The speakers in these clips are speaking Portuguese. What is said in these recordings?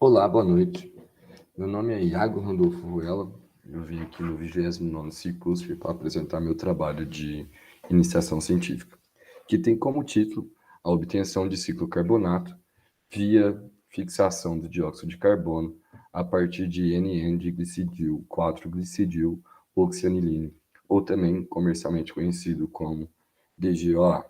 Olá, boa noite. Meu nome é Iago Randolfo Ruela. Eu vim aqui no 29º Cicusp para apresentar meu trabalho de iniciação científica, que tem como título a obtenção de ciclocarbonato via fixação do dióxido de carbono a partir de NN de glicidil 4-glicidil oxianilina, ou também comercialmente conhecido como DGOA.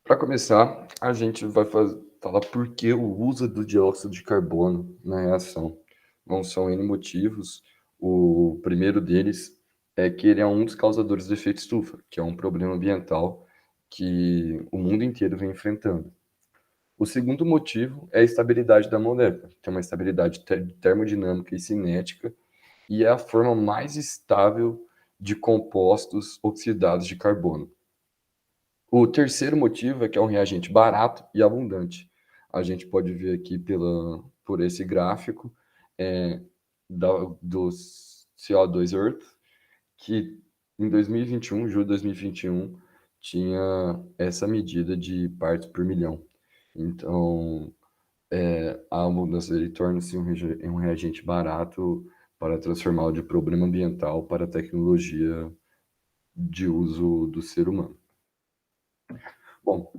Para começar, a gente vai falar por que o uso do dióxido de carbono na reação. Bom, são N motivos. O primeiro deles é que ele é um dos causadores do efeito estufa, que é um problema ambiental que o mundo inteiro vem enfrentando. O segundo motivo é a estabilidade da molécula, que tem uma estabilidade termodinâmica e cinética, e é a forma mais estável de compostos oxidados de carbono. O terceiro motivo é que é um reagente barato e abundante. A gente pode ver aqui por esse gráfico do CO2 Earth, que em 2021, julho de 2021, tinha essa medida de partes por milhão. Então, a abundância dele torna-se um reagente barato para transformar o de problema ambiental para tecnologia de uso do ser humano. Bom,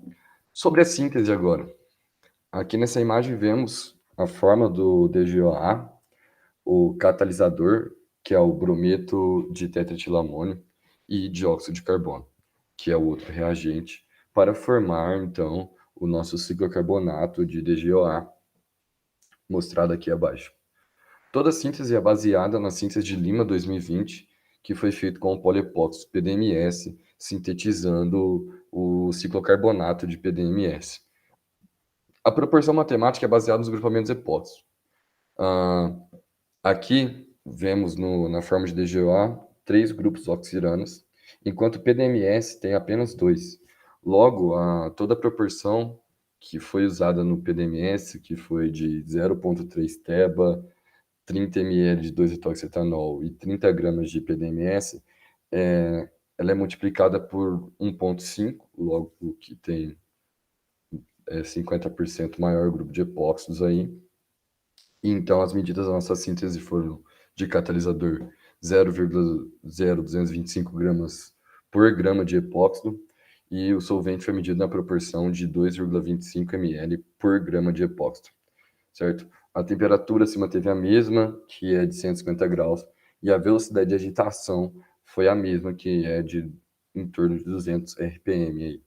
sobre a síntese agora. Aqui nessa imagem vemos a forma do DGOA, o catalisador, que é o brometo de tetratilamônio, e dióxido de carbono, que é o outro reagente, para formar, então, o nosso ciclocarbonato de DGOA, mostrado aqui abaixo. Toda a síntese é baseada na síntese de Lima 2020, que foi feito com o poliepóxito PDMS, sintetizando o ciclocarbonato de PDMS. A proporção matemática é baseada nos grupamentos epóxicos. Aqui vemos na forma de DGOA 3 grupos oxiranos, enquanto o PDMS tem apenas 2. Logo, toda a proporção que foi usada no PDMS, que foi de 0,3 teba, 30 ml de 2-etoxetanol e 30 gramas de PDMS, ela é multiplicada por 1,5, logo que tem 50% maior grupo de epóxidos aí. Então, as medidas da nossa síntese foram de catalisador 0,0225 gramas por grama de epóxido, e o solvente foi medido na proporção de 2,25 ml por grama de epóxido, certo? A temperatura se manteve a mesma, que é de 150 graus, e a velocidade de agitação foi a mesma, que é de em torno de 200 RPM aí.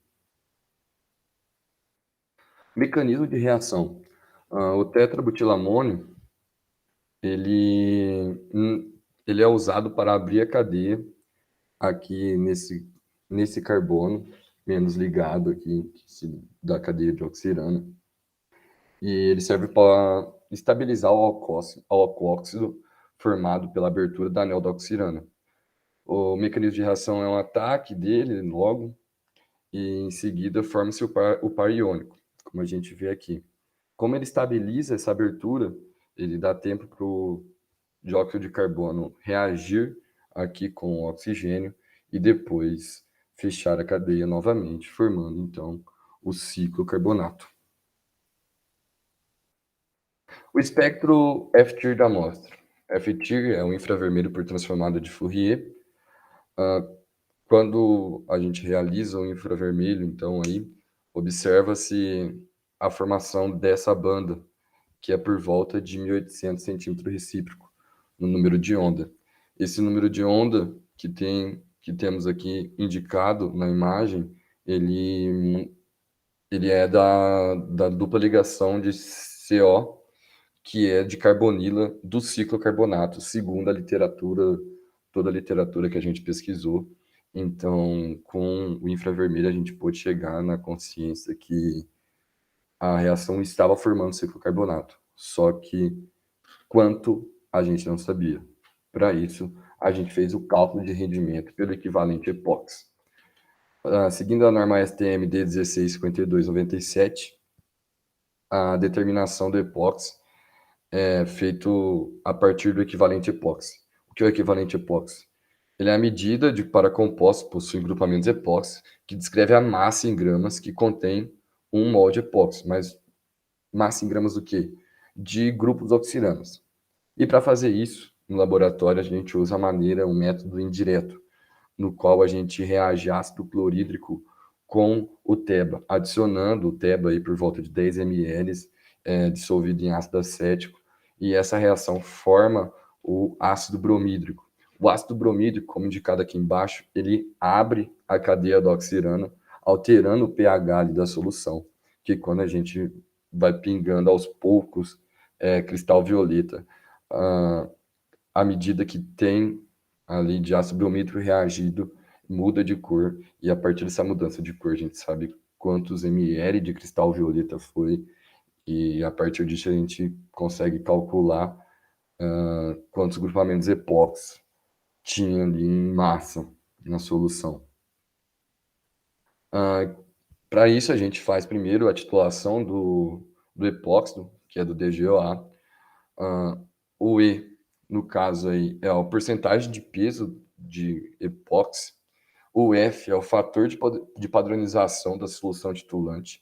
Mecanismo de reação. O tetrabutilamônio, ele é usado para abrir a cadeia aqui nesse carbono, menos ligado aqui da cadeia de oxirana. E ele serve para estabilizar o alcoóxido formado pela abertura da anel da oxirana. O mecanismo de reação é um ataque dele logo, e em seguida forma-se o par iônico, como a gente vê aqui. Como ele estabiliza essa abertura, ele dá tempo para o dióxido de carbono reagir aqui com o oxigênio e depois fechar a cadeia novamente, formando então o ciclocarbonato. O espectro F-Tier da amostra. F-Tier é o infravermelho por transformada de Fourier. Quando a gente realiza o infravermelho, então aí observa-se a formação dessa banda, que é por volta de 1.800 centímetros recíproco no número de onda. Esse número de onda que temos aqui indicado na imagem, ele é da dupla ligação de CO, que é de carbonila do ciclocarbonato, segundo a literatura, toda a literatura que a gente pesquisou. Então, com o infravermelho, a gente pôde chegar na consciência que a reação estava formando ciclocarbonato, só que quanto a gente não sabia. Para isso, a gente fez o cálculo de rendimento pelo equivalente epóxi. Seguindo a norma STM D165297, a determinação do epóxi é feito a partir do equivalente epóxi. O que é o equivalente epóxi? Ele é a medida para compostos possuem grupamentos epóxi, que descreve a massa em gramas que contém 1 mol de epóxi, mas massa em gramas do quê? De grupos oxiranos. E para fazer isso, no laboratório, a gente usa um método indireto, no qual a gente reage ácido clorídrico com o TEBA, adicionando o TEBA aí por volta de 10 ml dissolvido em ácido acético, e essa reação forma o ácido bromídrico. O ácido bromídrico, como indicado aqui embaixo, ele abre a cadeia da oxirana, alterando o pH ali da solução, que quando a gente vai pingando aos poucos cristal violeta, à medida que tem ali de ácido bromídrico reagido, muda de cor, e a partir dessa mudança de cor a gente sabe quantos ml de cristal violeta foi, e a partir disso a gente consegue calcular quantos grupamentos epóxi tinha ali em massa na solução. Para isso a gente faz primeiro a titulação do epóxido, que é do DGOA. O E, no caso aí, é a porcentagem de peso de epóxi. O F é o fator de padronização da solução titulante.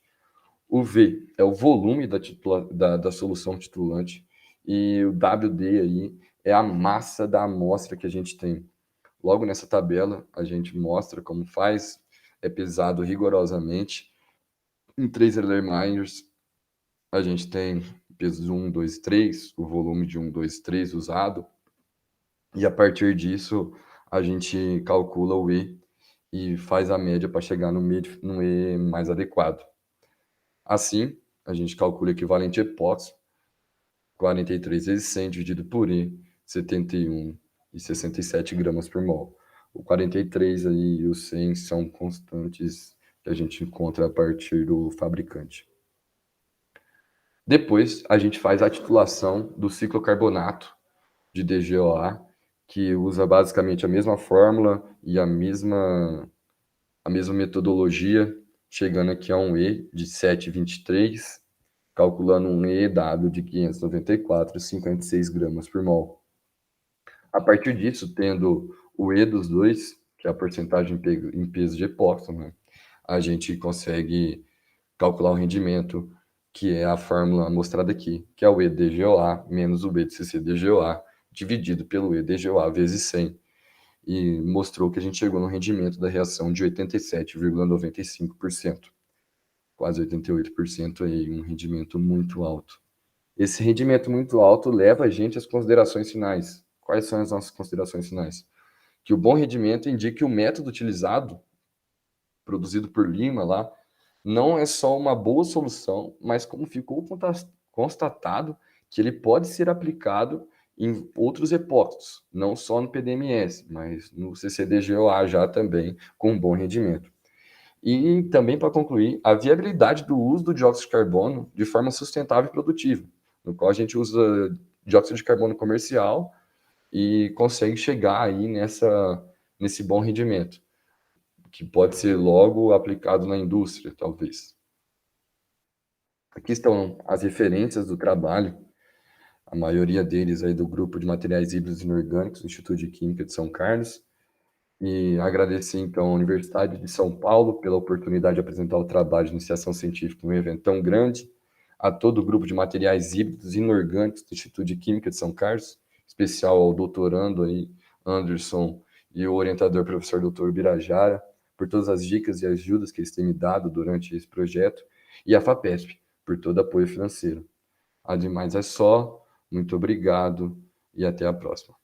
O V é o volume da solução titulante. E o WD aí é a massa da amostra que a gente tem. Logo nessa tabela, a gente mostra como faz, é pesado rigorosamente. Em 3 Erlenmeyers, a gente tem pesos 1, 2, 3, o volume de 1, 2, 3 usado, e a partir disso a gente calcula o E e faz a média para chegar no E mais adequado. Assim, a gente calcula o equivalente epóxi, 43 vezes 100 dividido por E, 71,67 gramas por mol. O 43 aí e o 100 são constantes que a gente encontra a partir do fabricante. Depois, a gente faz a titulação do ciclocarbonato de DGOA, que usa basicamente a mesma fórmula e a mesma metodologia, chegando aqui a um E de 7,23, calculando um EW de 594,56 gramas por mol. A partir disso, tendo o E dos dois, que é a porcentagem em peso de epóxi, né, a gente consegue calcular o rendimento, que é a fórmula mostrada aqui, que é o EDGOA menos o B de CCDGOA, dividido pelo EDGOA vezes 100, e mostrou que a gente chegou no rendimento da reação de 87,95%, quase 88%, aí, um rendimento muito alto. Esse rendimento muito alto leva a gente às considerações finais. Quais são as nossas considerações finais? Que o bom rendimento indica que o método utilizado, produzido por Lima lá, não é só uma boa solução, mas como ficou constatado que ele pode ser aplicado em outros epóxitos, não só no PDMS, mas no CCDGOA já também, com bom rendimento. E também, para concluir, a viabilidade do uso do dióxido de carbono de forma sustentável e produtiva, no qual a gente usa dióxido de carbono comercial e consegue chegar aí nesse bom rendimento, que pode ser logo aplicado na indústria, talvez. Aqui estão as referências do trabalho, a maioria deles aí do grupo de materiais híbridos inorgânicos do Instituto de Química de São Carlos, e agradecer então à Universidade de São Paulo pela oportunidade de apresentar o trabalho de iniciação científica em um evento tão grande, a todo o grupo de materiais híbridos inorgânicos do Instituto de Química de São Carlos, especial ao doutorando aí, Anderson, e o orientador professor Dr. Birajara, por todas as dicas e ajudas que eles têm me dado durante esse projeto, e a FAPESP, por todo o apoio financeiro. Ademais é só, muito obrigado e até a próxima.